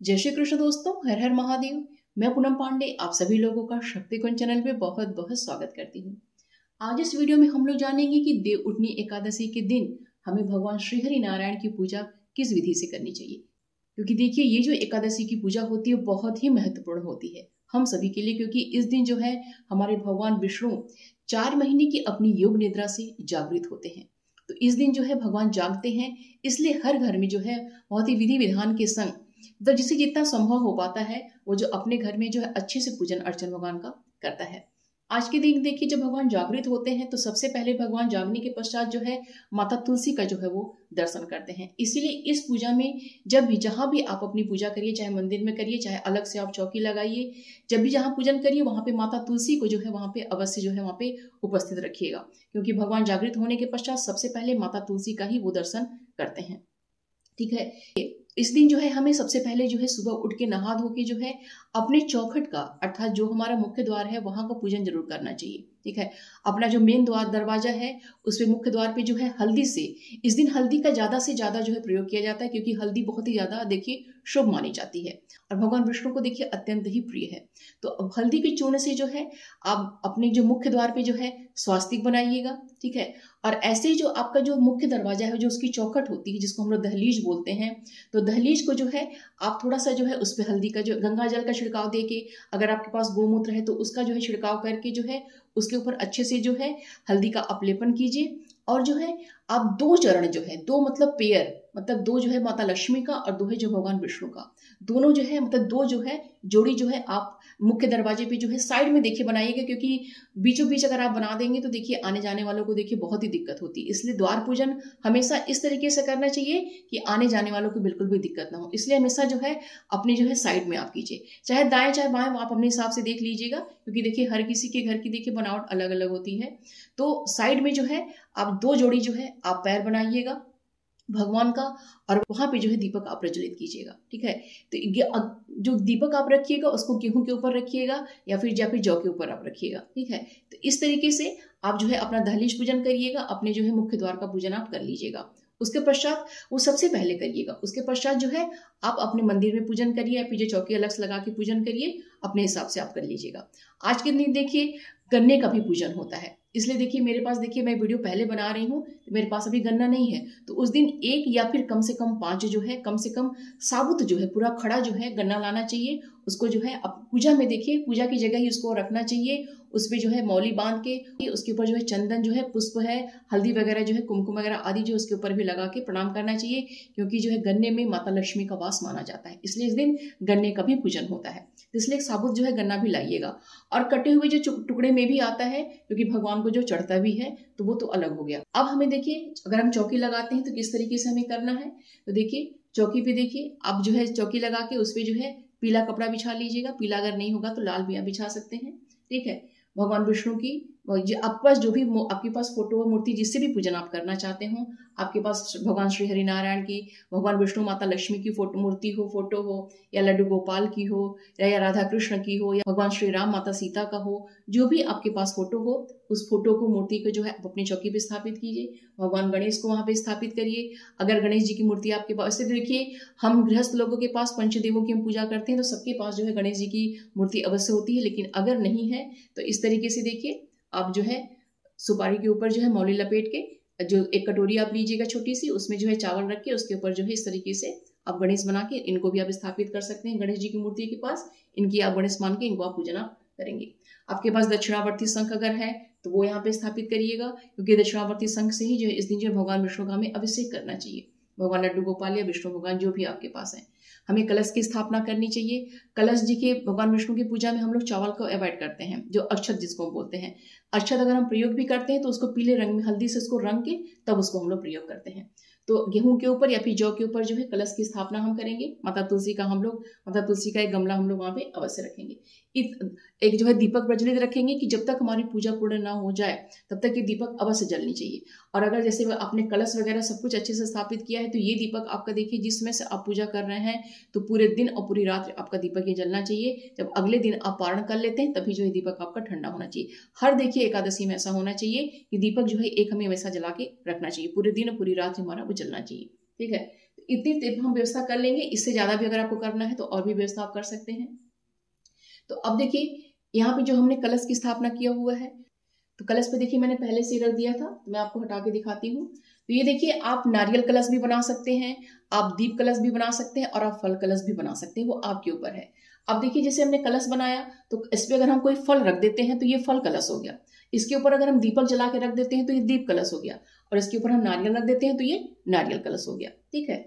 जय श्री कृष्ण दोस्तों, हर हर महादेव। मैं पूनम पांडे आप सभी लोगों का शक्ति कुंज चैनल पे बहुत बहुत स्वागत करती हूँ। आज इस वीडियो में हम लोग जानेंगे कि देव उठनी एकादशी के दिन हमें भगवान श्री हरि नारायण की पूजा किस विधि से करनी चाहिए। क्योंकि देखिए, ये जो एकादशी की पूजा होती है बहुत ही महत्वपूर्ण होती है हम सभी के लिए, क्योंकि इस दिन जो है हमारे भगवान विष्णु 4 महीने की अपनी योग निद्रा से जागृत होते हैं। तो इस दिन जो है भगवान जागते हैं, इसलिए हर घर में जो है बहुत ही विधि विधान के संग तो जिसे जितना संभव हो पाता है वो जो अपने घर में जो है अच्छे से पूजन अर्चन भगवान का करता है। आज के दिन देखिए, जब भगवान जागृत होते हैं तो सबसे पहले भगवान जागने के पश्चात जो है माता तुलसी का जो है वो दर्शन करते हैं। इसीलिए इस पूजा में जब भी जहां भी आप अपनी पूजा करिए, चाहे मंदिर में करिए, चाहे अलग से आप चौकी लगाइए, जब भी जहां पूजन करिए वहां पे माता तुलसी को जो है वहां पे अवश्य जो है वहां पे उपस्थित रखिएगा। क्योंकि भगवान जागृत होने के पश्चात सबसे पहले माता तुलसी का ही वो दर्शन करते हैं। ठीक है, इस दिन जो है हमें सबसे पहले जो है सुबह उठ के नहा धो के जो है अपने चौखट का अर्थात जो हमारा मुख्य द्वार है वहां का पूजन जरूर करना चाहिए। ठीक है, अपना जो मेन द्वार दरवाजा है उस पे मुख्य द्वार पे जो है हल्दी से, इस दिन हल्दी का ज्यादा से ज्यादा जो है प्रयोग किया जाता है, क्योंकि हल्दी बहुत ही ज्यादा देखिए शुभ मानी जाती है और भगवान विष्णु को देखिए अत्यंत ही प्रिय है। तो अब हल्दी के चूर्ण से जो है आप अपने जो मुख्य द्वार पे जो है स्वास्तिक बनाइएगा। ठीक है, और ऐसे ही जो आपका जो मुख्य दरवाजा है, जो उसकी चौखट होती है जिसको हम लोग दहलीज बोलते हैं, तो दहलीज को जो है आप थोड़ा सा जो है उस पर हल्दी का जो गंगा जल का छिड़काव देके, अगर आपके पास गोमूत्र है तो उसका जो है छिड़काव करके जो है उसके ऊपर अच्छे से जो है हल्दी का अपलेपन कीजिए। और जो है आप 2 चरण जो है, 2 मतलब पेयर, मतलब 2 जो है माता लक्ष्मी का और 2 है जो भगवान विष्णु का, दोनों जो है मतलब 2 जो है जोड़ी जो है आप मुख्य दरवाजे पे जो है साइड में देखिए बनाइएगा। क्योंकि बीचों बीच अगर आप बना देंगे तो देखिए आने जाने वालों को देखिए बहुत ही दिक्कत होती है। इसलिए द्वार पूजन हमेशा इस तरीके से करना चाहिए कि आने जाने वालों को बिल्कुल भी दिक्कत ना हो। इसलिए हमेशा जो है अपने जो है साइड में आप कीजिए, चाहे दाएं चाहे बाएं, आप अपने हिसाब से देख लीजिएगा। क्योंकि देखिए हर किसी के घर की देखिए बनावट अलग अलग होती है। तो साइड में जो है आप 2 जोड़ी जो है आप पैर बनाइएगा भगवान का, और वहां पे जो है दीपक आप प्रज्वलित कीजिएगा। ठीक है, तो जो दीपक आप रखिएगा उसको गेहूं के ऊपर रखिएगा या फिर जौ के ऊपर आप रखिएगा। ठीक है, तो इस तरीके से आप जो है अपना दहलीज पूजन करिएगा, अपने जो है मुख्य द्वार का पूजन आप कर लीजिएगा। उसके पश्चात वो सबसे पहले करिएगा। उसके पश्चात जो है आप अपने मंदिर में पूजन करिए या फिर जो चौकी अलग से लगा के पूजन करिए, अपने हिसाब से आप कर लीजिएगा। आज के दिन देखिए गन्ने का भी पूजन होता है, इसलिए देखिए मेरे पास देखिए मैं वीडियो पहले बना रही हूँ तो मेरे पास अभी गन्ना नहीं है, तो उस दिन 1 या फिर कम से कम 5 जो है कम से कम साबुत जो है पूरा खड़ा जो है गन्ना लाना चाहिए। उसको जो है अब पूजा में देखिए पूजा की जगह ही उसको रखना चाहिए। उस पर जो है मौली बांध के उसके ऊपर जो है चंदन जो है, पुष्प है, हल्दी वगैरह जो है, कुमकुम वगैरह आदि जो उसके ऊपर भी लगा के प्रणाम करना चाहिए। क्योंकि जो है गन्ने में माता लक्ष्मी का वास माना जाता है, इसलिए इस दिन गन्ने का भी पूजन होता है। इसलिए साबुत जो है गन्ना भी लाइएगा। और कटे हुए जो टुकड़े में भी आता है, क्योंकि भगवान को जो चढ़ता भी है तो वो तो अलग हो गया। अब हमें देखिए अगर हम चौकी लगाते हैं तो किस तरीके से हमें करना है। तो देखिए चौकी पे देखिए आप जो है चौकी लगा के उस पर जो है पीला कपड़ा बिछा लीजिएगा। पीला अगर नहीं होगा तो लाल भी आप बिछा सकते हैं। ठीक है, भगवान विष्णु की आपके पास जो भी आपके पास फोटो हो, मूर्ति, जिससे भी पूजन आप करना चाहते हो, आपके पास भगवान श्री हरि नारायण की, भगवान विष्णु माता लक्ष्मी की फोटो मूर्ति हो, फोटो हो, या लड्डू गोपाल की हो, या राधा कृष्ण की हो, या भगवान श्री राम माता सीता का हो, जो भी आपके पास फोटो हो उस फोटो को, मूर्ति को जो है आप अपनी चौकी पे स्थापित कीजिए। भगवान गणेश को वहां पे स्थापित करिए। अगर गणेश जी की मूर्ति आपके पास, ऐसे देखिए हम गृहस्थ लोगों के पास पंचदेवों की हम पूजा करते हैं तो सबके पास जो है गणेश जी की मूर्ति अवश्य होती है। लेकिन अगर नहीं है तो इस तरीके से देखिए आप जो है सुपारी के ऊपर जो है मौली लपेट के जो एक कटोरी आप लीजिएगा छोटी सी, उसमें जो है चावल रख के उसके ऊपर जो है इस तरीके से आप गणेश बना के इनको भी आप स्थापित कर सकते हैं। गणेश जी की मूर्ति के पास इनकी आप गणेश मान के इनको आप पूजन आप करेंगे। आपके पास दक्षिणावर्ती शंख अगर है तो वो यहाँ पे स्थापित करिएगा, क्योंकि दक्षिणावर्ती शंख से ही जो है इस दिन जो भगवान विष्णु का हमें अभिषेक करना चाहिए। भगवान लड्डू गोपाल या विष्णु भगवान जो भी आपके पास है, हमें कलश की स्थापना करनी चाहिए। कलश जी के भगवान विष्णु की पूजा में हम लोग चावल को अवॉइड करते हैं, जो अक्षत जिसको बोलते हैं। अक्षत अगर हम प्रयोग भी करते हैं तो उसको पीले रंग में हल्दी से उसको रंग के तब उसको हम लोग प्रयोग करते हैं। तो गेहूं के ऊपर या फिर जौ के ऊपर जो है कलश की स्थापना हम करेंगे। माता तुलसी का एक गमला हम लोग वहां पे अवश्य रखेंगे। एक जो है दीपक प्रज्वलित रखेंगे कि जब तक हमारी पूजा पूर्ण ना हो जाए तब तक ये दीपक अवश्य जलनी चाहिए। और अगर जैसे आपने कलश वगैरह सब कुछ अच्छे से स्थापित किया है तो ये दीपक आपका देखिए जिसमें से आप पूजा कर रहे हैं तो पूरे दिन और पूरी रात आपका दीपक ये जलना चाहिए। जब अगले दिन आप पारण कर लेते हैं तभी जो है दीपक आपका ठंडा होना चाहिए। हर देखिए एकादशी में ऐसा होना चाहिए कि दीपक जो है एक हमें हमेशा जला के रखना चाहिए, पूरे दिन और पूरी रात हमारा वो जलना चाहिए। ठीक है, इतनी टिप हम व्यवस्था कर लेंगे। इससे ज़्यादा भी अगर आपको करना है तो और भी व्यवस्था आप कर सकते हैं। तो अब देखिए यहाँ पे जो हमने कलश की स्थापना किया हुआ है, तो कलश पे देखिए मैंने पहले से रख दिया था, तो मैं आपको हटा के दिखाती हूँ। तो ये देखिए आप नारियल कलश भी बना सकते हैं, आप दीप कलश भी बना सकते हैं और आप फल कलश भी बना सकते हैं, वो आपके ऊपर है। अब देखिए जैसे हमने कलश बनाया तो इस पे अगर हम कोई फल रख देते हैं तो ये फल कलश हो गया। इसके ऊपर अगर हम दीपक जला के रख देते हैं तो ये दीप कलश हो गया, और इसके ऊपर हम नारियल रख देते हैं तो ये नारियल कलश हो गया। ठीक है,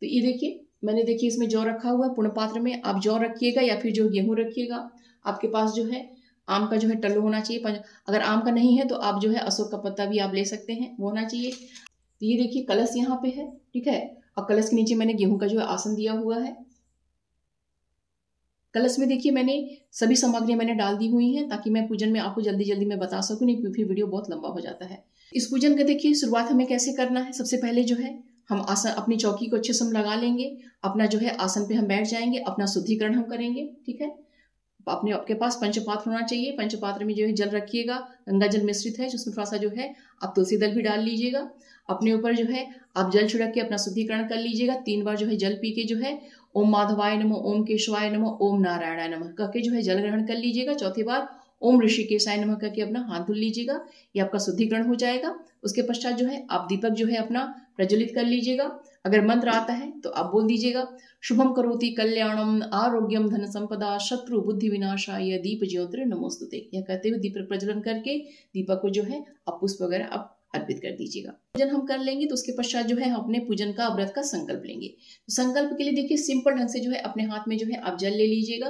तो ये देखिए मैंने देखिए इसमें जौ रखा हुआ है पूर्ण पात्र में। आप जौ रखिएगा या फिर जो गेहूं रखिएगा। आपके पास जो है आम का जो है टल्लू होना चाहिए। अगर आम का नहीं है तो आप जो है अशोक का पत्ता भी आप ले सकते हैं, वो होना चाहिए। तो ये देखिए कलश यहाँ पे है, ठीक है। और कलश के नीचे मैंने गेहूं का जो है आसन दिया हुआ है। कलश में देखिए मैंने सभी सामग्रियां मैंने डाल दी हुई हैं, ताकि मैं पूजन में आपको जल्दी जल्दी में बता सकूं, नहीं फिर वीडियो बहुत लंबा हो जाता है। इस पूजन का देखिए शुरुआत हमें कैसे करना है। सबसे पहले जो है हम आसन अपनी चौकी को अच्छे से हम लगा लेंगे, अपना जो है आसन पे हम बैठ जाएंगे, अपना शुद्धिकरण हम करेंगे। ठीक है, अपने आपके पास पंचपात्र होना चाहिए। पंचपात्र में जो है जल रखिएगा, गंगा जल मिश्रित है, जिसमें थोड़ा सा जो है आप तुलसी दल भी डाल लीजिएगा। अपने ऊपर जो है आप जल छिड़क के अपना शुद्धिकरण कर लीजिएगा। 3 बार जो है जल पी के जो है ओम माधवाय नमः, ओम केशवाय नमः, ओम नारायणाय नमः कह के जो है जल ग्रहण कर लीजिएगा। चौथी बार ओम ऋषिकेशाय नमः कह के अपना हाथ धुल लीजिएगा, ये आपका शुद्धिकरण हो जाएगा। उसके पश्चात जो है आप दीपक जो है अपना प्रज्वलित कर लीजिएगा। अगर मंत्र आता है तो आप बोल दीजिएगा, शुभम करोति कल्याणम आरोग्यम धन संपदा शत्रु बुद्धि विनाशाय दीप ज्योतिर नमोस्तुते। यह कहते हुए दीपक प्रज्वलन करके दीपक को जो है आप पुष्प वगैरह आप अर्पित कर दीजिएगा। पूजन हम कर लेंगे तो उसके पश्चात जो है हम अपने पूजन का व्रत का संकल्प लेंगे। तो संकल्प के लिए देखिए सिंपल ढंग से जो है अपने हाथ में जो है आप जल ले लीजिएगा,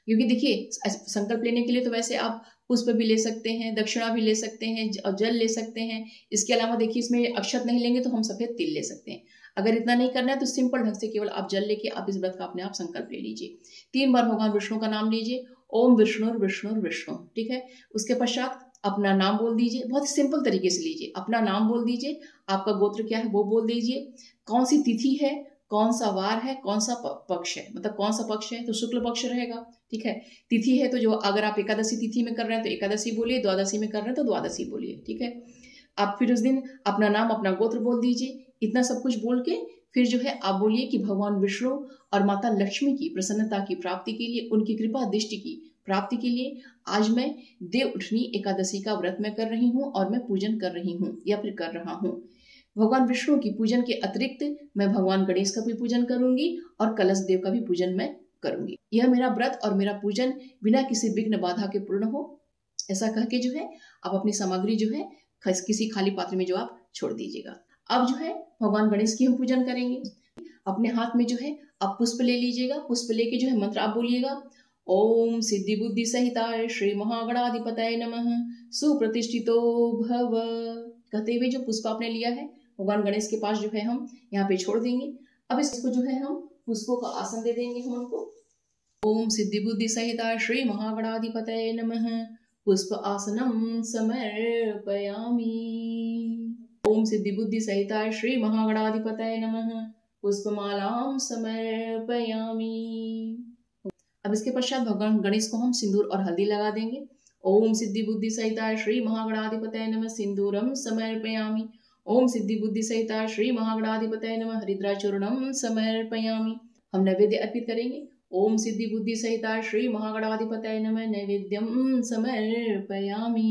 क्योंकि देखिए संकल्प लेने के लिए तो वैसे आप पुष्प भी ले सकते हैं, दक्षिणा भी ले सकते हैं और जल ले सकते हैं। इसके अलावा देखिए इसमें अक्षत नहीं लेंगे तो हम सफेद तिल ले सकते हैं। अगर इतना नहीं करना है तो सिंपल ढंग से केवल आप जल लेके आप इस व्रत का अपने आप संकल्प ले लीजिए। 3 बार भगवान विष्णु का नाम लीजिए, ओम विष्णु विष्णु विष्णु। ठीक है, उसके पश्चात अपना नाम बोल दीजिए। बहुत ही सिंपल तरीके से लीजिए, अपना नाम बोल दीजिए, आपका गोत्र क्या है वो बोल दीजिए, कौन सी तिथि है, कौन सा वार है, कौन सा पक्ष है, मतलब कौन सा पक्ष है तो शुक्ल पक्ष रहेगा। ठीक है, तिथि है तो जो अगर आप एकादशी तिथि में कर रहे हैं तो एकादशी बोलिए, द्वादशी में कर रहे हैं तो द्वादशी बोलिए। ठीक है, आप फिर उस दिन अपना नाम अपना गोत्र बोल दीजिए। इतना सब कुछ बोल के फिर जो है आप बोलिए कि भगवान विष्णु और माता लक्ष्मी की प्रसन्नता की प्राप्ति के लिए, उनकी कृपा दृष्टि की प्राप्ति के लिए आज मैं देव उठनी एकादशी का व्रत मैं कर रही हूँ और मैं पूजन कर रही हूँ या फिर कर रहा हूँ। भगवान विष्णु की पूजन के अतिरिक्त मैं भगवान गणेश का भी पूजन करूंगी और कलश देव का भी पूजन मैं करूंगी। यह मेरा व्रत और मेरा पूजन बिना किसी विघ्न बाधा के पूर्ण हो, ऐसा कह के जो है आप अपनी सामग्री जो है किसी खाली पात्र में जो आप छोड़ दीजिएगा। अब जो है भगवान गणेश की हम पूजन करेंगे। अपने हाथ में जो है आप पुष्प ले लीजिएगा। पुष्प लेके जो है मंत्र आप बोलिएगा, ओम सिद्धि बुद्धि सहिताय श्री महागणाधिपतये नमः सुप्रतिष्ठितो भव। कहते हुए जो पुष्प आपने लिया है भगवान गणेश के पास जो है हम यहाँ पे छोड़ देंगे। अब इसको जो है हम पुष्पों का आसन दे देंगे हम उनको। ओम सिद्धि बुद्धि सहिताय श्री महागणाधिपतये नमः पुष्प आसनम समर्पयामि। ओम सिद्धि बुद्धि सहिताय श्री महागणाधिपतये नमः पुष्पमालां समर्पयामि। अब इसके पश्चात भगवान गणेश को हम सिंदूर और हल्दी लगा देंगे। ओम सिद्धि बुद्धि सहिताय श्री महागणाधिपतये नमः सिंदूरम समर्पयामि। ओम सिद्धि बुद्धि सहिताय श्री महागणाधिपतये नमः हरिद्राचूर्णम समर्पयामि। हम नैवेद्य अर्पित करेंगे। ओम सिद्धि बुद्धि सहिताय श्री महागणाधिपतये नमः नैवेद्यम समर्पयामि।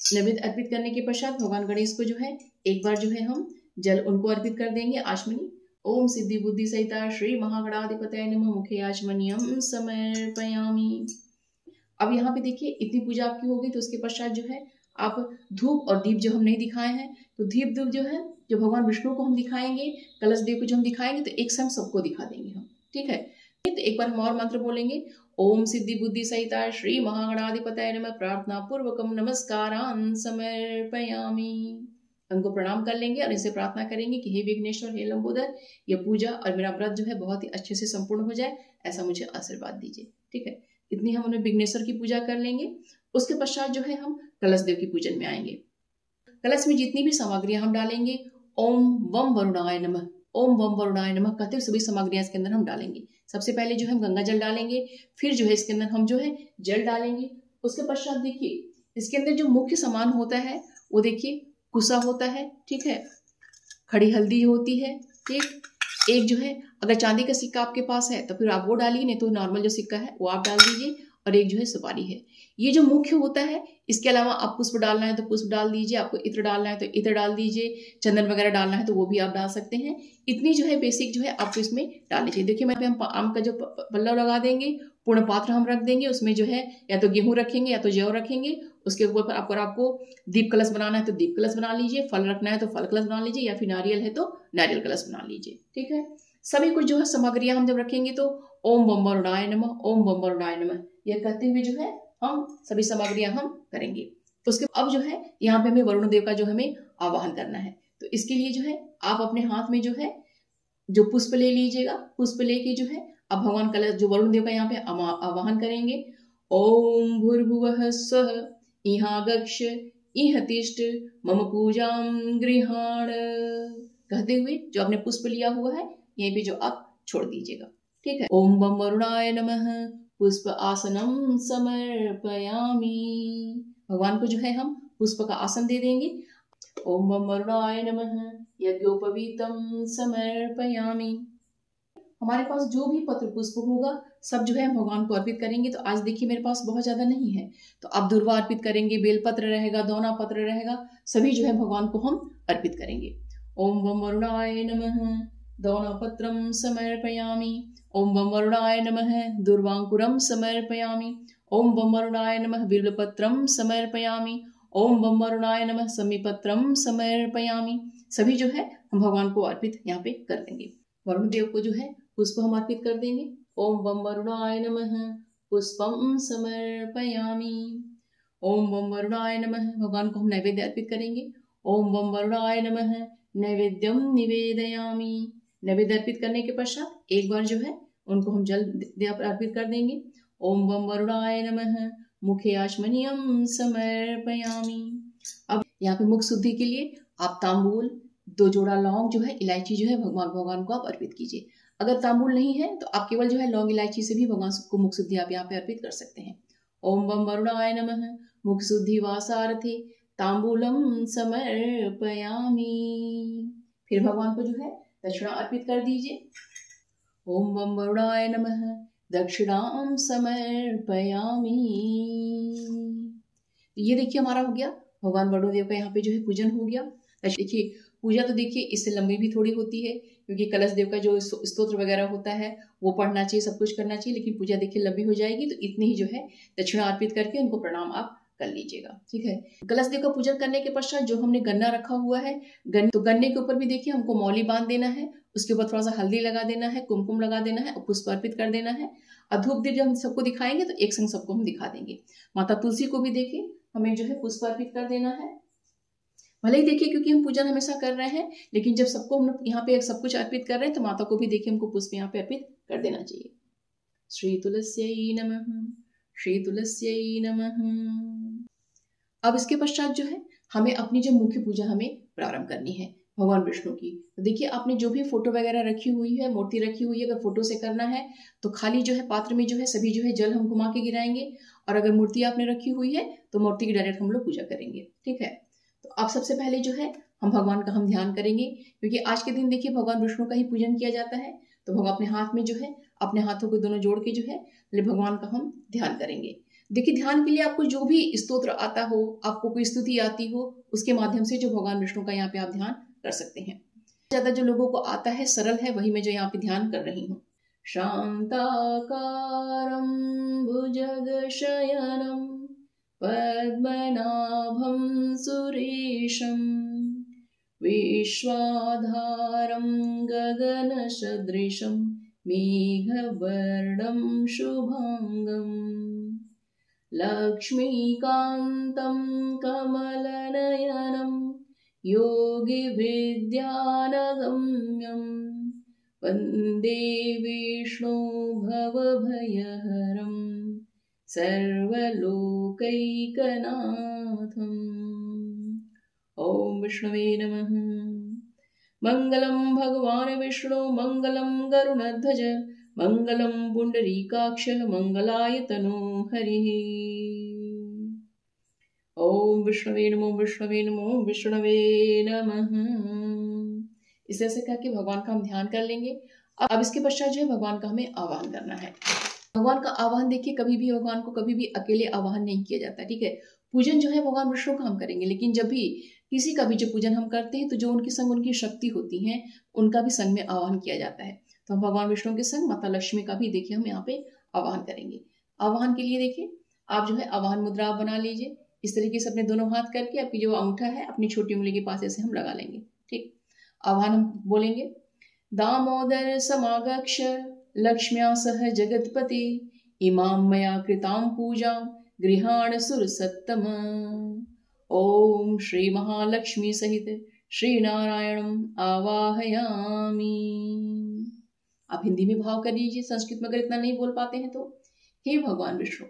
नैवेद्य अर्पित करने के पश्चात भगवान गणेश को जो है एक बार जो है हम जल उनको अर्पित कर देंगे आचमनी। ओम सिद्धि बुद्धि सहिताय श्री महागणाधिपतये नमः मुखे आचमनीयम समर्पयामि। अब यहाँ पे देखिए इतनी पूजा आपकी हो गई, तो उसके पश्चात जो है आप धूप और दीप जो हम नहीं दिखाए हैं तो दीप जो है जो भगवान विष्णु को हम दिखाएंगे, कलश देव को जो हम दिखाएंगे तो एक साथ सबको दिखा देंगे हम। ठीक है, तो एक बार हम और मंत्र बोलेंगे। ओम सिद्धि बुद्धि सहिताय श्री महागणाधिपतये नमः प्रार्थना पूर्वकम नमस्कारान् समर्पयामि। उनको प्रणाम कर लेंगे और इनसे प्रार्थना करेंगे कि हे विघ्नेश्वर, हे लंबोदर, ये पूजा और मेरा व्रत जो है बहुत ही अच्छे से संपूर्ण हो जाए, ऐसा मुझे आशीर्वाद दीजिए। ठीक है, इतनी हम उन्हें विघ्नेश्वर की पूजा कर लेंगे। उसके पश्चात जो है हम कलश देव की पूजन में आएंगे। कलश में जितनी भी सामग्रियां हम डालेंगे, ओम वम वरुणाय नमः, ओम वम वरुणाय नमः कहते हुए सभी सामग्रियां इसके अंदर हम डालेंगे। सबसे पहले जो है हम गंगा जल डालेंगे, फिर जो है इसके अंदर हम जो है जल डालेंगे। उसके पश्चात देखिए इसके अंदर जो मुख्य सामान होता है वो देखिए कुसा होता है, ठीक है, खड़ी हल्दी होती है, ठीक। एक जो है अगर चांदी का सिक्का आपके पास है तो फिर आप वो डालिए, नहीं तो नॉर्मल जो सिक्का है वो आप डाल दीजिए। और एक जो है सुपारी है, ये जो मुख्य होता है। इसके अलावा आप पुष्प डालना है तो पुष्प डाल दीजिए, आपको इत्र डालना है तो इत्र डाल दीजिए, चंदन वगैरह डालना है तो वो भी आप डाल सकते हैं। इतनी जो है बेसिक जो है आपको इसमें डालनी चाहिए। देखिए मैं हम आम का जो पल्लव लगा देंगे, पूर्ण पात्र हम रख देंगे, उसमें जो है या तो गेहूं रखेंगे या तो जौ रखेंगे। उसके ऊपर आपको दीप कलश बनाना है तो दीप कलश बना लीजिए, फल रखना है तो फल कलश बना लीजिए, या फिर नारियल है तो नारियल कलश बना लीजिए। ठीक है, सभी कुछ जो है सामग्रियां हम जब रखेंगे तो ओम बम वरुणाय नमः, ओम बम वरुणाय नमः यह कहते हुए जो है हम सभी सामग्रियां हम करेंगे। उसके अब जो है यहाँ पे हमें वरुण देव का जो हमें आवाहन करना है। तो इसके लिए जो है आप अपने हाथ में जो है जो पुष्प ले लीजिएगा, पुष्प लेके जो है अब भगवान कलश जो वरुण देव का यहाँ पे आवाहन करेंगे। ओम भूर्भुवः स्वः इहा गक्ष इह तिष्ठ मम पूजां गृहाण कहते हुए जो आपने पुष्प लिया हुआ है यहीं पे जो आप छोड़ दीजिएगा। ठीक है, ओम बम वरुणाय नमः पुष्प आसनम समर्पयामि। भगवान को जो है हम पुष्प का आसन दे देंगे। ओम बम वरुणाय नमः यज्ञोपवीतम समर्पयामि। हमारे पास जो भी पत्र पुष्प होगा सब जो है हम भगवान को अर्पित करेंगे। तो आज देखिए मेरे पास बहुत ज्यादा नहीं है, तो आप दुर्वा अर्पित करेंगे, बेलपत्र रहेगा, दौना पत्र रहेगा, सभी जो है भगवान को हम अर्पित करेंगे। ओम बम वरुणाय नमः दौना पत्रम समर्पयामि। ओम बम वरुणाय नमः दुर्वांकुरम समर्पयामि। ओम बम वरुणाय नमः बिल्वपत्रम समर्पयामि। ओम बम वरुणाय नमः समीपत्रम समर्पयामि। सभी जो है हम भगवान को अर्पित यहाँ पे कर देंगे। वरुण देव को जो है पुष्प हम अर्पित कर देंगे। ओम बम वरुणाय नमः पुष्पम समर्पयामि। ओम बम वरुणाय नमः भगवान को हम नैवेद्य अर्पित करेंगे। ओम बम वरुणाय नमः नैवेद्यम निवेदयामि। नैवेद्य अर्पित करने के पश्चात एक बार जो है उनको हम जल अर्पित कर देंगे। ओम बम वरुणाय नमः मुखे आचमनीयम समर्पयामि। अब यहाँ पे मुख शुद्धि के लिए आप तांबूल, 2 जोड़ा लौंग जो है, इलायची जो है भगवान को आप अर्पित कीजिए। अगर तांबूल नहीं है तो आप केवल जो है लौंग इलायची से भी भगवान को मुख शुद्धि आप यहाँ पे अर्पित कर सकते हैं। ओम बम वरुणाय नमः मुख शुद्धि वासारथे तांबूलम समर्पयामि। फिर भगवान को जो है दक्षिणा अर्पित कर दीजिए। ओम बम वरुणाय नमः दक्षिणाम समर्पयामि। ये देखिए हमारा हो गया भगवान वरुण देव का यहाँ पे जो है पूजन हो गया। देखिए पूजा तो देखिए इससे लंबी भी थोड़ी होती है, क्योंकि कलश देव का जो स्तोत्र वगैरह होता है वो पढ़ना चाहिए, सब कुछ करना चाहिए, लेकिन पूजा देखिए लंबी हो जाएगी। तो इतनी ही जो है दक्षिणा अर्पित करके उनको प्रणाम आप कर लीजिएगा। ठीक है, कलश देव का पूजन करने के पश्चात जो हमने गन्ना रखा हुआ है, तो गन्ने के ऊपर भी देखिए हमको मौली बांध देना है, उसके ऊपर थोड़ा सा हल्दी लगा देना है, कुमकुम लगा देना है और पुष्प अर्पित कर देना है। और धूप दीप जब हम सबको दिखाएंगे तो एक संग सबको हम दिखा देंगे। माता तुलसी को भी देखिए हमें जो है पुष्प अर्पित कर देना है। भले ही देखिए क्योंकि हम पूजन हमेशा कर रहे हैं, लेकिन जब सबको हम यहाँ पे सब कुछ अर्पित कर रहे हैं तो माता को भी देखिए हमको पुष्प यहाँ पे अर्पित कर देना चाहिए। श्री तुलस्यै नमः, श्री तुलस्यै नमः। अब इसके पश्चात जो है हमें अपनी जो मुख्य पूजा हमें प्रारंभ करनी है भगवान विष्णु की। तो देखिए आपने जो भी फोटो वगैरह रखी हुई है, मूर्ति रखी हुई है, अगर फोटो से करना है तो खाली जो है पात्र में जो है सभी जो है जल हम घुमा के गिराएंगे, और अगर मूर्ति आपने रखी हुई है तो मूर्ति की डायरेक्ट हम लोग पूजा करेंगे। ठीक है, तो आप सबसे पहले जो है हम भगवान का हम ध्यान करेंगे, क्योंकि आज के दिन देखिए भगवान विष्णु का ही पूजन किया जाता है। तो भगवान अपने हाथ में जो है अपने हाथों को दोनों जोड़ के जो है भगवान का हम ध्यान करेंगे। देखिए ध्यान के लिए आपको जो भी स्तोत्र आता हो, आपको कोई स्तुति आती हो, उसके माध्यम से जो भगवान विष्णु का यहाँ पे आप ध्यान कर सकते हैं। ज्यादा जो लोगों को आता है सरल है वही मैं जो यहाँ पे ध्यान कर रही हूँ। शांताकारं भुजगशयनं पद्मनाभं सुरेशं विश्वाधारं गगनसदृशं मेघवर्णं शुभांगं लक्ष्मीकान्तं कमलनयनं योगिविद्यानगम्यं वन्दे विष्णु भवभयहरं सर्वलोकैकनाथम्। ओम विष्णवे नमः। मंगलम भगवान विष्णु मंगलम गरुणध्वज मंगलम पुंडरीकाक्ष मंगलाय तनो हरिः। ओम विष्णवे नमो विष्णवे नमो विष्णवे नमः। इस तरह से कह के भगवान का हम ध्यान कर लेंगे। अब इसके पश्चात जो है भगवान का हमें आवाहन करना है। भगवान का आवाहन देखिए, कभी भी भगवान को कभी भी अकेले आवाहन नहीं किया जाता, ठीक है। पूजन जो है भगवान विष्णु का हम करेंगे, लेकिन जब भी किसी का भी जो पूजन हम करते हैं तो जो उनके संग उनकी शक्ति होती है उनका भी संग में आवाहन किया जाता है। तो हम भगवान विष्णु के संग माता लक्ष्मी का भी देखिए हम यहाँ पे आवाहन करेंगे। आवाहन के लिए देखिए आप जो है आवाहन मुद्रा बना लीजिए। इस तरीके से अपने दोनों हाथ करके आपकी जो अंगूठा है अपनी छोटी उंगली के पास ऐसे हम लगा लेंगे, ठीक। आवाहन हम बोलेंगे, दामोदर समागक्ष लक्ष्म्या सह जगतपति इमां मया कृतां पूजां गृहाण सुरसत्तम। ओम श्री महालक्ष्मी सहित श्री नारायणम आवाहयामि। आप हिंदी में भाव कर लीजिए, संस्कृत में अगर इतना नहीं बोल पाते हैं तो। हे भगवान विष्णु,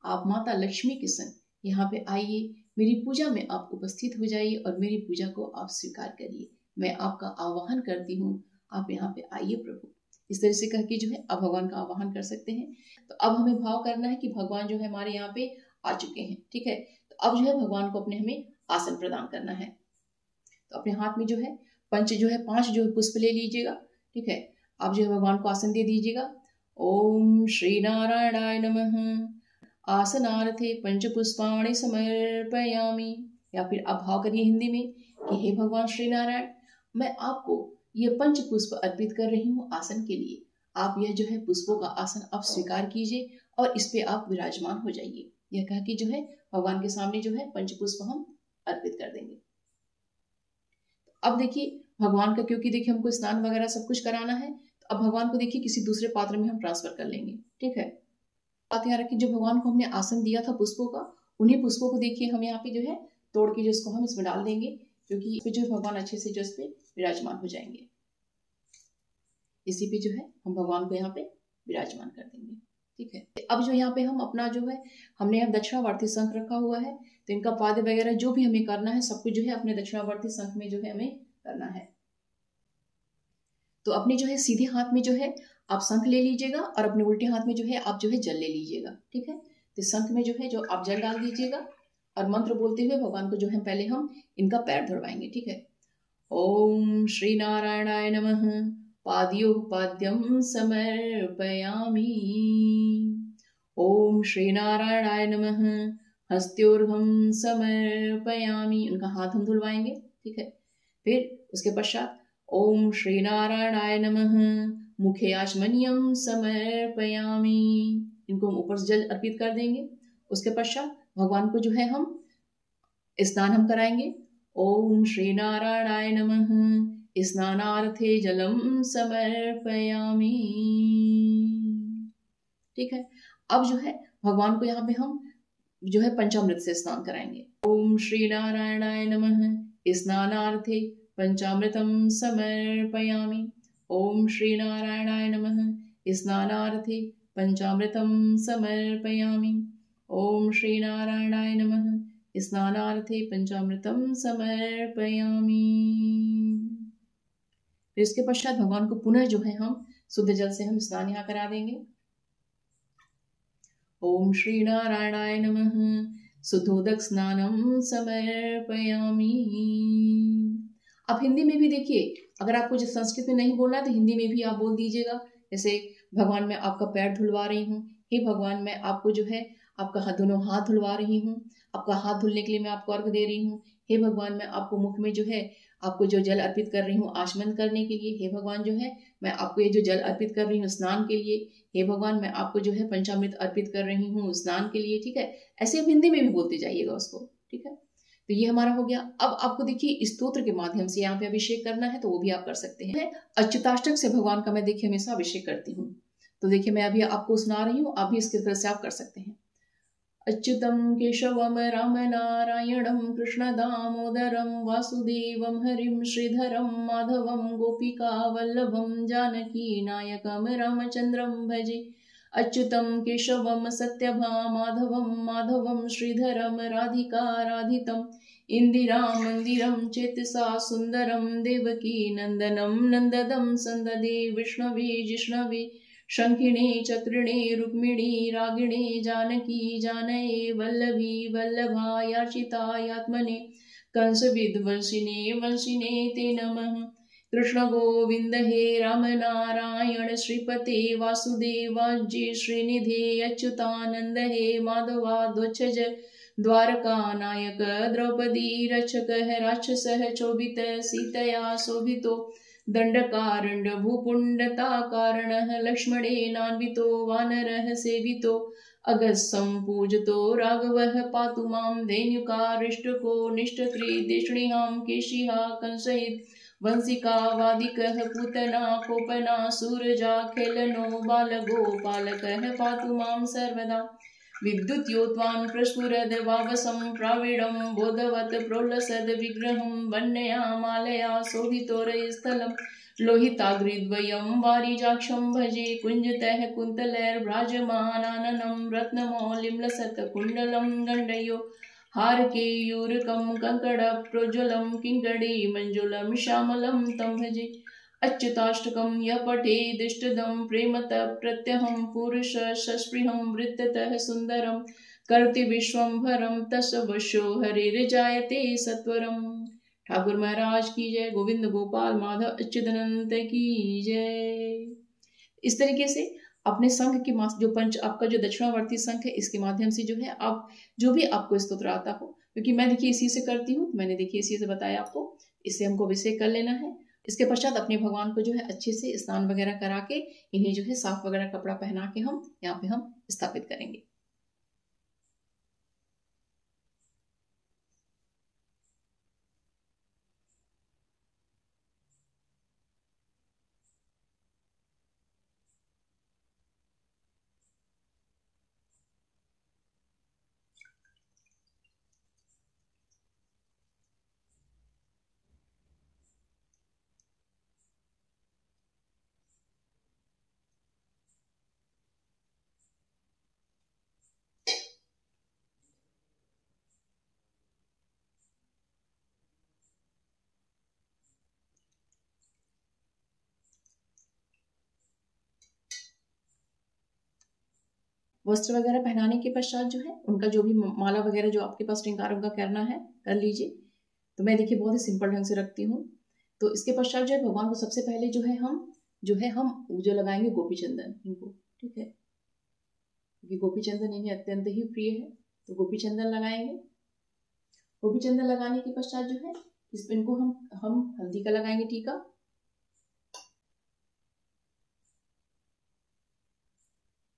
आप माता लक्ष्मी के संग यहाँ पे आइए, मेरी पूजा में आप उपस्थित हो जाइए और मेरी पूजा को आप स्वीकार करिए। मैं आपका आवाहन करती हूँ, आप यहाँ पे आइए प्रभु। इस तरह से कह के जो है अब भगवान का आवाहन कर सकते हैं। तो अब हमें भाव करना है कि भगवान जो है हमारे यहाँ पे आ चुके हैं, ठीक है। तो अब जो है भगवान को अपने हमें आसन प्रदान करना है। तो अपने हाथ में जो है पंच जो है 5 जो है पुष्प ले लीजिएगा, ठीक है। आप जो है भगवान को आसन दे दीजिएगा। ओम श्री नारायणाय नमः। आसनार्थे पंच पुष्पाणि समर्पयामि। या फिर आप भाव करिए हिंदी में कि हे भगवान श्री नारायण, मैं आपको ये पंच पुष्प अर्पित कर रही हूँ आसन के लिए। आप यह जो है पुष्पों का आसन आप स्वीकार कीजिए और इस पे आप विराजमान हो जाइए। यह कह के जो है भगवान के सामने जो है पंच पुष्प हम अर्पित कर देंगे। अब देखिए भगवान का, क्योंकि देखिए हमको स्नान वगैरह सब कुछ कराना है, तो अब भगवान को देखिए किसी दूसरे पात्र में हम ट्रांसफर कर लेंगे, ठीक है। बात यहाँ रखिए, जो भगवान को हमने आसन दिया था पुष्पों का, उन्हीं पुष्पों को देखिए हम यहाँ पे जो है तोड़ के जो इसको हम इसमें डाल देंगे, क्योंकि इस पे जो भगवान अच्छे से जो इस पे विराजमान हो जाएंगे। इसी पे जो है हम भगवान को यहाँ पे विराजमान कर देंगे, ठीक है। अब जो यहाँ पे हम अपना जो है हमने यहाँ दक्षिणावर्ती शंख रखा हुआ है, तो इनका पाद्य वगैरह जो भी हमें करना है सब कुछ जो है अपने दक्षिणावर्ती शंख में जो है हमें करना है। तो अपने जो है सीधे हाथ में जो है आप शंख ले लीजिएगा और अपने उल्टे हाथ में जो है आप जो है जल ले लीजिएगा, ठीक है। तो शंख में जो है जो आप जल डाल दीजिएगा और मंत्र बोलते हुए भगवान को जो है पहले हम इनका पैर धरवाएंगे, ठीक है। ओम श्री नारायणाय नमः। पाद्यो पाद्यम समर्पयामि। ओम श्री नारायणाय नमः। हस्त्योर्हम समर्पयामि। उनका हाथ हम धुलवाएंगे, ठीक है। फिर उसके पश्चात ओम श्री नारायणाय नमः। मुखे आचमनीयम समर्पयामि। इनको हम ऊपर से जल अर्पित कर देंगे। उसके पश्चात भगवान को जो है हम स्नान हम कराएंगे। ओम श्री नारायणाय नमः। स्नानार्थे जलम समर्पयामि, ठीक है। अब जो है भगवान को यहाँ पे हम जो है पंचामृत से स्नान कराएंगे। ओम श्री नारायणाय नमः। स्नानार्थे पंचामृतम समर्पयामि। ओम श्री नारायणाय नमः। स्नानार्थे पंचामृतम समर्पयामि। ओम श्री नारायणाय नमः। स्नानार्थे पंचामृतम समर्पयामि। फिर इसके पश्चात भगवान को पुनः जो है हम शुद्ध जल से हम स्नान यहाँ करा देंगे। ओम श्री नारायणाय नमः। शुद्धोदक स्नानम समर्पयामि। अब हिंदी में भी देखिए, अगर आपको जो संस्कृत में नहीं बोलना है तो हिंदी में भी आप बोल दीजिएगा। जैसे भगवान मैं आपका पैर धुलवा रही हूँ, हे भगवान मैं आपको जो है आपका दोनों हाथ धुलवा रही हूँ, आपका हाथ धुलने के लिए मैं आपको अर्घ दे रही हूँ। हे भगवान मैं आपको मुख में जो है आपको जो जल अर्पित कर रही हूँ आचमन करने के लिए। हे भगवान जो है मैं आपको ये जो जल अर्पित कर रही हूँ स्नान के लिए। हे भगवान मैं आपको जो है पंचामृत अर्पित कर रही हूँ स्नान के लिए, ठीक है। ऐसे आप हिंदी में भी बोलते जाइएगा उसको, ठीक है। तो ये हमारा हो गया। अब आपको देखिए स्तोत्र के माध्यम से यहाँ पे अभिषेक करना है तो वो भी आप कर सकते हैं। अच्युताष्टक से भगवान का मैं देखिए हमेशा अभिषेक करती हूँ। तो देखिए मैं अभी आपको सुना रही हूँ, आप भी इसकी तरह से आप कर सकते हैं। अच्युतं केशवं राम नारायणं कृष्ण दामोदरं वासुदेवं हरिं श्रीधरं माधवं गोपिका वल्लभं जानकी नायकं रामचन्द्रं भजे। अच्युतं केशवं सत्यभामाधवं माधवं श्रीधरं राधिका राधितं इंदिरां मन्दिरं चेतसा सुन्दरं देवकी नन्दनं नन्ददं सन्ददे विष्णवे जिष्णवे शंखिणे चक्रिणे रुक्मिणी रागिणे जानकी जानये वल्लभी वल्लभायार्चितायात्मने कंसविद्वंशिने वंशिने ते नमः। कृष्ण गोविंद हे राम नारायण श्रीपते वासुदेवाजी श्रीनिधे अच्युतानंद हे माधवाध्वज द्वारका नायक द्रौपदी रक्षक राक्षस चोभित सीतया शोभितो दंडकारण्ड भूपुण्डता कारणः लक्ष्मणेनान्वितो वानरः सेवितो अगस्सं पूजतो राघवः पातु मां धेनुकारिष्टको निष्ठकृदेष्णिहां केशिहा कंसहित वंशिका वादिकः पूतना कोपना सूरजा खेलनो बालगोपालकः पातु मां सर्वदा विद्युत्योत्वान् प्रस्फुरद वावसं प्रावीणं बोधवत् प्रोल्लसद् विग्रहं वन्यया मालया शोभितोरस्थलं लोहिताग्रिद्वयं वारिजाक्षं भजे कुञ्जतः कुन्तलैर्भ्राजमानाननं रत्नमौलिं लसत्कुण्डलं गण्डयो हारकेयूरकं कङ्कणप्रोज्ज्वलं किङ्कणी मञ्जुलं श्यामलं तं भजे अच्युताष्टकं य पठेदिष्टदं प्रेमतः प्रत्यहं पुरुष सस्पृहं वृत्ततः सुन्दरं कर्ति विश्वंभरं तस्य वशो हरिर्जायते सत्वरम। ठाकुर महाराज की जय। गोविंद गोपाल माधव अच्युतानंद की जय। इस तरीके से अपने संघ के जो पंच आपका जो दक्षिणावर्ती संघ है इसके माध्यम से जो है आप जो भी आपको स्तोत्र आता हो, क्योंकि मैं देखिए इसी से करती हूँ, मैंने देखिए इसी से बताया आपको, इससे हमको अभिषेक कर लेना है। इसके पश्चात अपने भगवान को जो है अच्छे से स्नान वगैरह करा के इन्हें जो है साफ वगैरह कपड़ा पहना के हम यहाँ पे हम स्थापित करेंगे। वस्त्र वगैरह पहनाने के पश्चात जो है उनका जो भी माला वगैरह जो आपके पास श्रृंगार उनका करना है कर लीजिए। तो मैं देखिए बहुत ही सिंपल ढंग से रखती हूँ। तो इसके पश्चात जो है भगवान को सबसे पहले जो है हम जो लगाएंगे गोपी चंदन इनको, ठीक है, क्योंकि गोपी चंदन इन्हें अत्यंत ही प्रिय है। तो गोपी चंदन लगाएंगे। गोपी चंदन लगाने के पश्चात जो है इनको हम हल्दी का लगाएंगे टीका।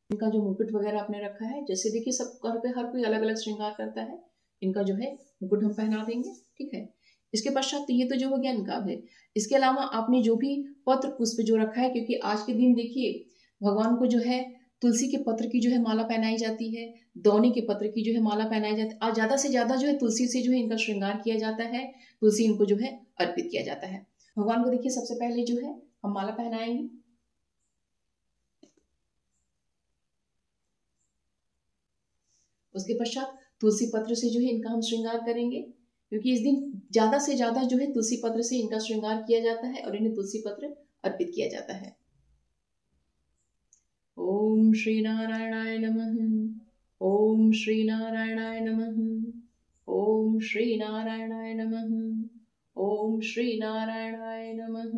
इनका जो मुकुट वगैरह आपने रखा है, जैसे देखिए सब घर पे हर कोई अलग अलग श्रृंगार करता है, इनका जो है मुकुट हम पहना देंगे, ठीक है। इसके पश्चात ये तो जो हो गया इनका है। इसके अलावा आपने जो भी पत्र पुष्प जो रखा है, क्योंकि आज के दिन देखिए भगवान को जो है तुलसी के पत्र की जो है माला पहनाई जाती है, दौनी के पत्र की जो है माला पहनाई जाती है। आज ज्यादा से ज्यादा जो है तुलसी से जो है इनका श्रृंगार किया जाता है, तुलसी इनको जो है अर्पित किया जाता है। भगवान को देखिए सबसे पहले जो है हम माला पहनाएंगे। उसके पश्चात तुलसी पत्र से जो है इनका हम श्रृंगार करेंगे, क्योंकि इस दिन ज्यादा से ज्यादा जो है तुलसी पत्र से इनका श्रृंगार किया जाता है और इन्हें तुलसी पत्र अर्पित किया जाता है। ओम श्री नारायणाय नमः। ओम श्री नारायणाय नमः। ओम श्री नारायणाय नमः। ओम श्री नारायणाय नमः।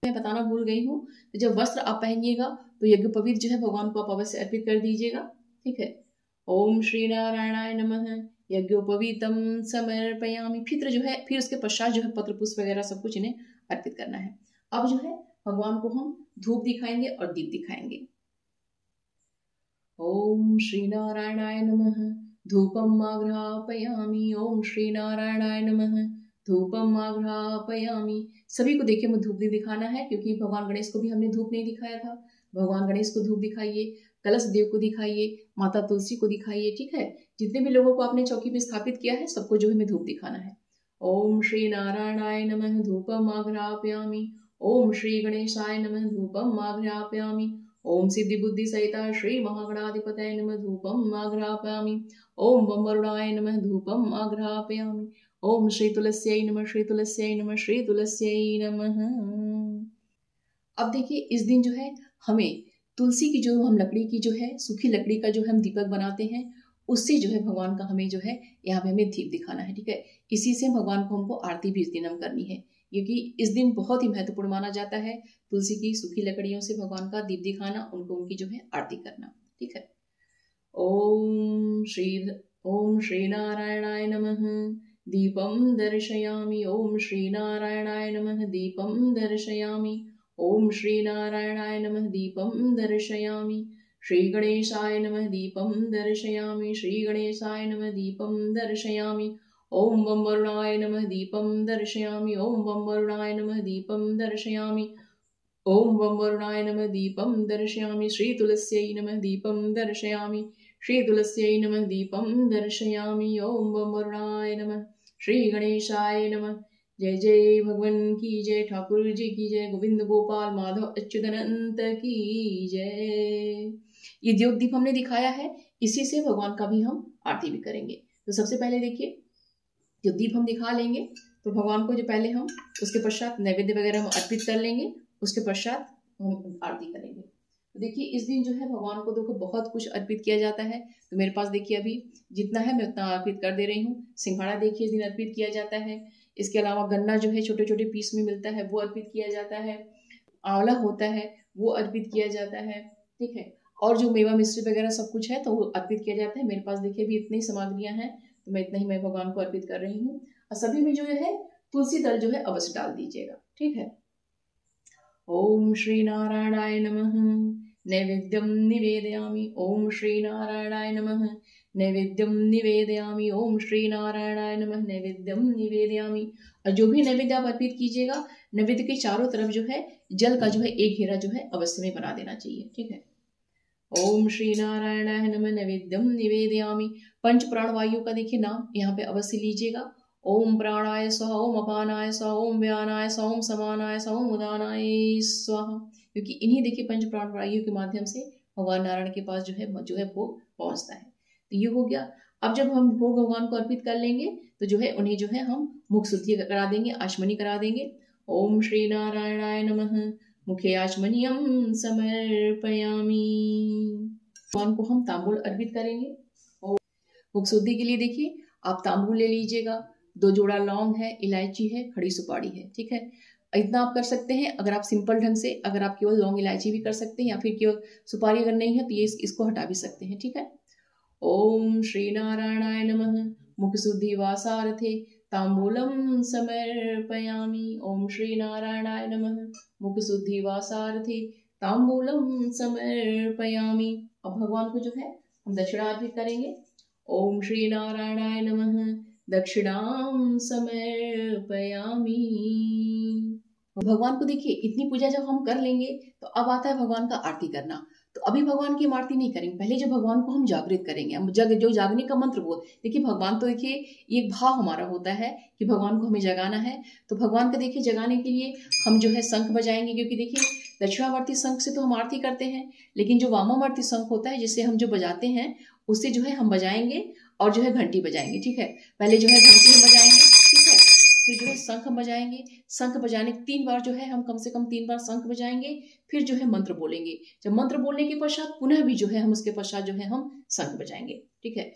मैं बताना भूल गई हूँ, तो जब वस्त्र आप पहनिएगा तो यज्ञोपवीत जो है भगवान को आप अवश्य अर्पित कर दीजिएगा, ठीक है। ओम श्री नारायणाय नमः यज्ञोपवीतम समर्पयामि। फिर उसके पश्चात जो है पत्र पुष्प वगैरह सब कुछ इन्हें अर्पित करना है। अब जो है भगवान को हम धूप दिखाएंगे और दीप दिखाएंगे। ओम श्री नारायणाय नमः धूपम आघ्रापयामि। ओम श्री नारायणाय नमः धूपम आघ्रापयामि। सभी को देखिए मुझे धूप नहीं दिखाना है, क्योंकि भगवान गणेश को भी हमने धूप नहीं दिखाया था। भगवान गणेश को धूप दिखाइए, कलश देव को दिखाइए, माता तुलसी को दिखाइए, ठीक है। जितने भी लोगों को आपने चौकी पे स्थापित किया है सबको जो हमें धूप दिखाना है। ओम श्री नारायणाय नमः धूपम आघ्रापयामि। ओम श्री गणेशाय नमः धूपम आघ्रापयामि। ओम सिद्धि बुद्धि सहिता श्री महागणाधिपतये नमः धूपम आघ्रापयामि। ओम वरुणाय नमः धूपम आघ्रापयामि। ओम श्री तुलस्यै नमः। श्री तुलस्यै नमः। श्री तुलस्यै नमः। अब देखिए इस दिन जो है हमें तुलसी की जो हम लकड़ी की जो है सूखी लकड़ी का जो हम दीपक बनाते हैं उससे जो है भगवान का हमें जो है यहाँ पे हमें दीप दिखाना है, ठीक है। इसी से भगवान को हमको आरती भी इस दिन हम करनी है, क्योंकि इस दिन बहुत ही महत्वपूर्ण माना जाता है। तुलसी की सूखी लकड़ियों से भगवान का दीप दिखाना, उनको उनकी जो है आरती करना, ठीक है। ओम श्री नारायणाय नमः दीपम दर्शयामि। ओम श्री नारायणाय नमः दीपम दर्शयामि। ओम श्री नारायणाय नमः दीपम दर्शयामि। श्री गणेशाय नमः दीपम दर्शयामि। श्री गणेशाय नमः दीपम दर्शयामि। ओम वं वरुणाय नमः दीपम दर्शयामि। ओम वं वरुणाय नमः दीपम दर्शयामि। ओम वं वरुणाय नमः दीपम दर्शयामि। श्री तुलस्यै नमः दीपम दर्शयामि। श्री तुलस्यै नमः दीपम दर्शयामि। ओम वं वरुणाय नमः। श्री गणेशाय नमः। जय जय भगवान की जय, ठाकुर जी की जय, गोविंद गोपाल माधव अच्युतानंद की जय। ये ज्योत दीप हमने दिखाया है, इसी से भगवान का भी हम आरती भी करेंगे। तो सबसे पहले देखिए, जो दीप हम दिखा लेंगे तो भगवान को जो पहले हम उसके पश्चात नैवेद्य वगैरह हम अर्पित कर लेंगे, उसके पश्चात हम आरती करेंगे। तो देखिए इस दिन जो है भगवान को देखो बहुत कुछ अर्पित किया जाता है। तो मेरे पास देखिए अभी जितना है मैं उतना अर्पित कर दे रही हूँ। सिंघाड़ा देखिए इस दिन अर्पित किया जाता है। इसके अलावा गन्ना जो है छोटे छोटे पीस में मिलता है वो अर्पित किया जाता है। आंवला होता है वो अर्पित किया जाता है, ठीक है। और जो मेवा मिश्री वगैरह सब कुछ है तो वो अर्पित किया जाता है। मेरे पास देखिए अभी इतनी सामग्रियां हैं, तो मैं इतना ही मैं भगवान को अर्पित कर रही हूँ। और सभी में जो है तुलसी दल जो है अवश्य डाल दीजिएगा, ठीक है। ओम श्री नारायणाय नमः नैवेद्यम निवेदयामि। ओम श्री नारायणाय नमः नैवेद्यम निवेदयामि। ओम श्री नारायणाय नमः नैवेद्यम निवेदयामि। और जो भी नैवेद्य आप अर्पित कीजिएगा, नैवेद्य के चारों तरफ जो है जल का जो है एक घेरा जो है अवश्य में बना देना चाहिए, ठीक है। ओम श्री नारायणाय नमः नैवेद्यम निवेदयामि। पंच प्राणवायु का देखिए नाम यहाँ पे अवश्य लीजिएगा। ओम प्राणाय स्वाहा, ओम अपानाय स्वाहा, ओम व्यानाय स्वाहा, ओम समानाय स्वाहा, ओम उदानाय स्वाहा, क्योंकि इन्हीं देखिए पंच प्राणवायु के माध्यम से भगवान नारायण के पास जो है भोग पहुंचता है। तो ये हो गया। अब जब हम भोग भगवान को अर्पित कर लेंगे तो जो है उन्हें जो है हम मुख शुद्धि करा देंगे, आचमनी करा देंगे। ओम श्री नारायणाय नमः मुखे आचमनियम समर्पयामि। भगवान को हम तांबूल अर्पित करेंगे। मुख शुद्धि के लिए देखिए आप तांबूल ले लीजिएगा। 2 जोड़ा लौंग है, इलायची है, खड़ी सुपारी है, ठीक है। इतना आप कर सकते हैं। अगर आप सिंपल ढंग से, अगर आप केवल लौंग इलायची भी कर सकते हैं या फिर केवल सुपारी अगर नहीं है तो ये इसको हटा भी सकते हैं, ठीक है। ओम श्री नारायणाय नमः मुख शुद्धि वासार्थे तांबूलम समर्पयामि। ओम श्री नारायणाय नमः मुख शुद्धि वासार्थे तांबूलम समर्पयामि। अब भगवान को जो है हम दक्षिणा अर्पित करेंगे। ओम श्री नारायणाय नमः दक्षिणाम समर्पयामि। भगवान को देखिए इतनी पूजा जब हम कर लेंगे तो अब आता है भगवान का आरती करना। तो अभी भगवान की आरती नहीं करेंगे, पहले जो भगवान को हम जागृत करेंगे। हम जो जागने का मंत्र बोल, देखिए भगवान तो देखिए एक भाव हमारा होता है कि भगवान को हमें जगाना है। तो भगवान को देखिए जगाने के लिए हम जो है शंख बजाएंगे, क्योंकि देखिए दक्षिणावर्ती शंख से तो हम आरती करते हैं, लेकिन जो वामावर्ती शंख होता है जिससे हम जो बजाते हैं उससे जो है हम बजाएंगे और जो है घंटी बजाएंगे, ठीक है। पहले जो है घंटी हम बजाएंगे, ठीक है, फिर जो है शंख बजाएंगे। शंख बजाने 3 बार जो है हम कम से कम 3 बार शंख बजाएंगे, फिर जो है मंत्र बोलेंगे। जब मंत्र बोलने के पश्चात पुनः भी जो है हम उसके पश्चात जो है हम शंख बजाएंगे, ठीक है।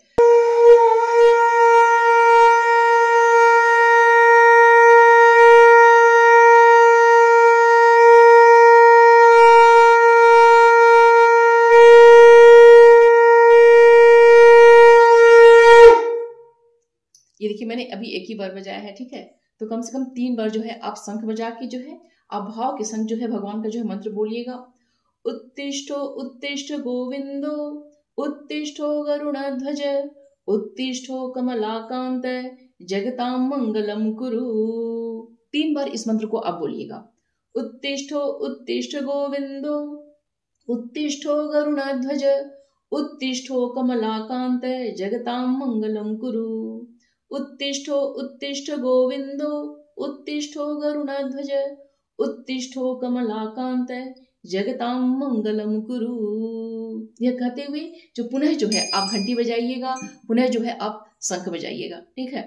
ये देखिए मैंने अभी एक ही बार बजाया है, ठीक है। तो कम से कम 3 बार जो है आप शंख बजा के जो है आप भाव के संग जो है भगवान का जो है मंत्र बोलिएगा। उत्तिष्ठो उत्तिष्ठ गोविंदो उत्तिष्ठो गरुड़ध्वज उत्तिष्ठो कमलाकांत जगतां मंगलम कुरु। 3 बार इस मंत्र को आप बोलिएगा। उत्तिष्ठो उत्तिष्ठ गोविंदो उत्तिष्ठो गरुड़ध्वज उत्तिष्ठो कमलाकांत जगतां मंगलम कुरु। उत्तिष्ठो उत्तिष्ठ गोविंदो उत्तिष्ठो गरुड़ध्वज उत्तिष्ठो कमलाकांत जगतां मंगलम कुरु। यह कहते हुए जो पुनः जो है आप घंटी बजाइएगा, पुनः जो है आप शंख बजाइएगा, ठीक है।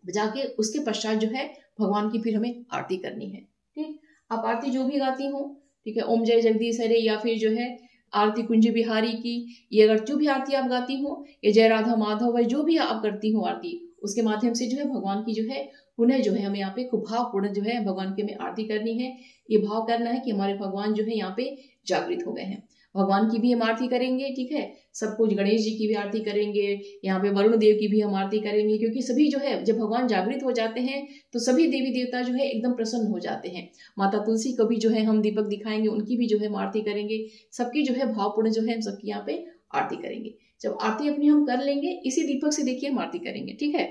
बजा के उसके पश्चात जो है भगवान की फिर हमें आरती करनी है, ठीक। आप आरती जो भी गाती हो, ठीक है, ओम जय जगदीश हरे या फिर जो है आरती कुंज बिहारी की, ये अगर जो भी आरती आप गाती हो, ये जय राधा माधव है, जो भी आप करती हो आरती, उसके माध्यम से जो है भगवान की जो है पुनः जो है हमें यहाँ पे खूब भावपूर्ण जो है भगवान की हमें आरती करनी है। ये भाव करना है कि हमारे भगवान जो है यहाँ पे जागृत हो गए हैं। भगवान की भी हम आरती करेंगे, ठीक है, सब कुछ गणेश जी की भी आरती करेंगे, यहाँ पे वरुण देव की भी हम आरती करेंगे, क्योंकि सभी जो है जब भगवान जागृत हो जाते हैं तो सभी देवी देवता जो है एकदम प्रसन्न हो जाते हैं। माता तुलसी को भी जो है हम दीपक दिखाएंगे, उनकी भी जो है हम आरती करेंगे, सबकी जो है भावपूर्ण जो है हम सबकी यहाँ पे आरती करेंगे। जब आरती अपनी हम कर लेंगे, इसी दीपक से देखिए हम आरती करेंगे, ठीक है,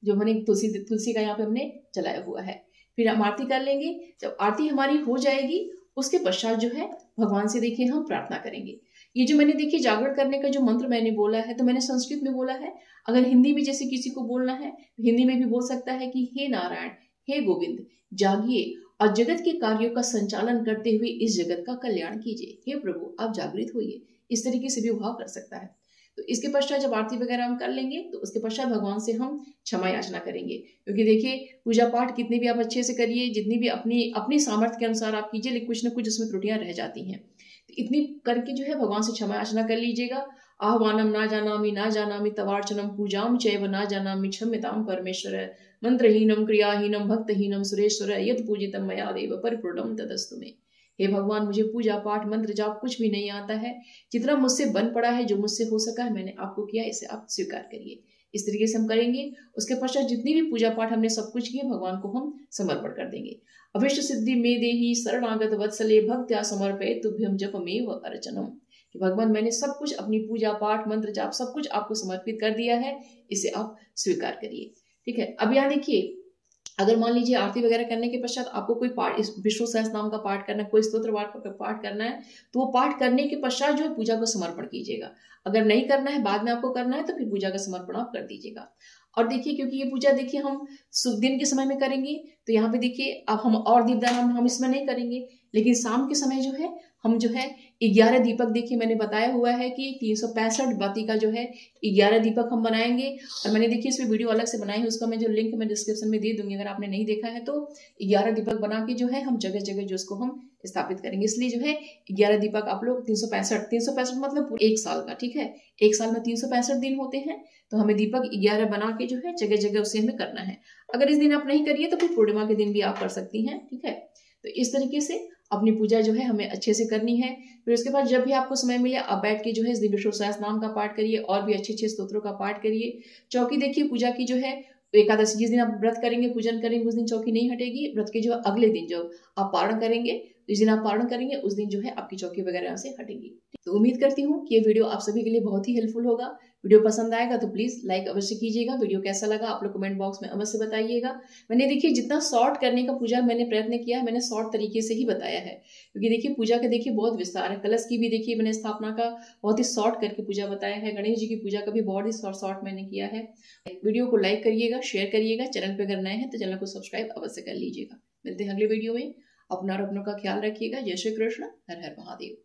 जो मैंने तुलसी का यहाँ पे हमने जलाया हुआ है। फिर हम आरती कर लेंगे। जब आरती हमारी हो जाएगी, उसके पश्चात जो है भगवान से देखिए हम प्रार्थना करेंगे। ये जो मैंने देखिए जागरण करने का जो मंत्र मैंने बोला है, तो मैंने संस्कृत में बोला है, अगर हिंदी में जैसे किसी को बोलना है तो हिंदी में भी बोल सकता है कि हे नारायण, हे गोविंद, जागिए और जगत के कार्यों का संचालन करते हुए इस जगत का कल्याण कीजिए। हे प्रभु, आप जागृत होइए। इस तरीके से भी भाव कर सकता है। तो इसके पश्चात जब आरती वगैरह हम कर लेंगे, तो उसके पश्चात भगवान से हम क्षमा याचना करेंगे, क्योंकि देखिए पूजा पाठ कितने भी आप अच्छे से करिए, जितनी भी अपनी सामर्थ्य के अनुसार आप कीजिए, लेकिन कुछ न कुछ उसमें त्रुटियां रह जाती हैं। तो इतनी करके जो है भगवान से क्षमा याचना कर लीजिएगा। आह्वानम ना जानामि तवार्चनम पूजाम चैव ना जानामि क्षम्यताम परमेश्वर, मंत्रहीनम क्रियाहीनम भक्तहीनम सुरेश्वर, यद पूजितम मया देव परिपूर्णम तदस्तु मे। हे भगवान, मुझे पूजा पाठ मंत्र जाप कुछ भी नहीं आता है, जितना मुझसे बन पड़ा है, जो मुझसे हो सका है मैंने आपको किया, इसे आप स्वीकार करिए। इस तरीके से हम करेंगे। उसके पश्चात जितनी भी पूजा पाठ हमने सब कुछ किए, भगवान को हम समर्पण कर देंगे। अभिष्ट सिद्धि में देही शरणागत वत्सले भक्त्या समर्पये तुभ्यम जपमेव अर्चनम, कि भगवान मैंने सब कुछ अपनी पूजा पाठ मंत्र जाप सब कुछ आपको समर्पित कर दिया है, इसे आप स्वीकार करिए। ठीक है, अब यहाँ देखिए, अगर मान लीजिए आरती वगैरह करने के पश्चात आपको कोई पाठ, इस विष्णु सहस्त्र नाम का पाठ करना है, कोई स्तोत्र पाठ करना है, तो वो पाठ करने के पश्चात जो है पूजा को समर्पण कीजिएगा। अगर नहीं करना है, बाद में आपको करना है, तो फिर पूजा का समर्पण आप कर दीजिएगा। और देखिए, क्योंकि ये पूजा देखिए हम शुभ दिन के समय में करेंगे, तो यहाँ पे देखिए अब हम और दीपदान हम इसमें नहीं करेंगे, लेकिन शाम के समय जो है हम जो है 11 दीपक, देखिए मैंने बताया हुआ है कि 365 बाती का जो है 11 दीपक हम बनाएंगे। और मैंने देखिए इसमें वीडियो अलग से बनाई है, उसका मैं जो लिंक मैं डिस्क्रिप्शन में दे दूंगी, अगर आपने नहीं देखा है तो 11 दीपक बना के जो है हम जगह जगह जो उसको हम स्थापित करेंगे। इसलिए जो है 11 दीपक आप लोग 365 मतलब एक साल का, ठीक है, एक साल में 365 दिन होते हैं, तो हमें दीपक 11 बना के जो है जगह जगह उसे हमें करना है। अगर इस दिन आप नहीं करिए तो फिर पूर्णिमा के दिन भी आप कर सकती हैं, ठीक है। तो इस तरीके से अपनी पूजा जो है हमें अच्छे से करनी है। फिर उसके बाद जब भी आपको समय मिले, आप बैठ के जो है विष्णु सहस्त्र नाम का पाठ करिए और भी अच्छे अच्छे स्तोत्रों का पाठ करिए। चौकी देखिए पूजा की जो है एकादशी, जिस दिन आप व्रत करेंगे, पूजन करेंगे, उस दिन चौकी नहीं हटेगी। व्रत के जो अगले दिन जो आप पारण करेंगे, जिस दिन आप पारण करेंगे उस दिन जो है आपकी चौकी वगैरह से हटेगी। तो उम्मीद करती हूँ कि ये वीडियो आप सभी के लिए बहुत ही हेल्पफुल होगा। वीडियो पसंद आएगा तो प्लीज लाइक अवश्य कीजिएगा। वीडियो कैसा लगा आप लोग कमेंट बॉक्स में अवश्य बताइएगा। मैंने देखिए जितना शॉर्ट करने का पूजा मैंने प्रयत्न किया है, मैंने शॉर्ट तरीके से ही बताया है, क्योंकि देखिए पूजा का देखिए बहुत विस्तार है। कलश की भी देखिए मैंने स्थापना का बहुत ही शॉर्ट करके पूजा बताया है। गणेश जी की पूजा का भी बहुत ही शॉर्ट मैंने किया है। वीडियो को लाइक करिएगा, शेयर करिएगा। चैनल पर अगर नए हैं तो चैनल को सब्सक्राइब अवश्य कर लीजिएगा। मिलते हैं अगले वीडियो में। अपना और अपनों का ख्याल रखिएगा। जय श्री कृष्ण। हर हर महादेव।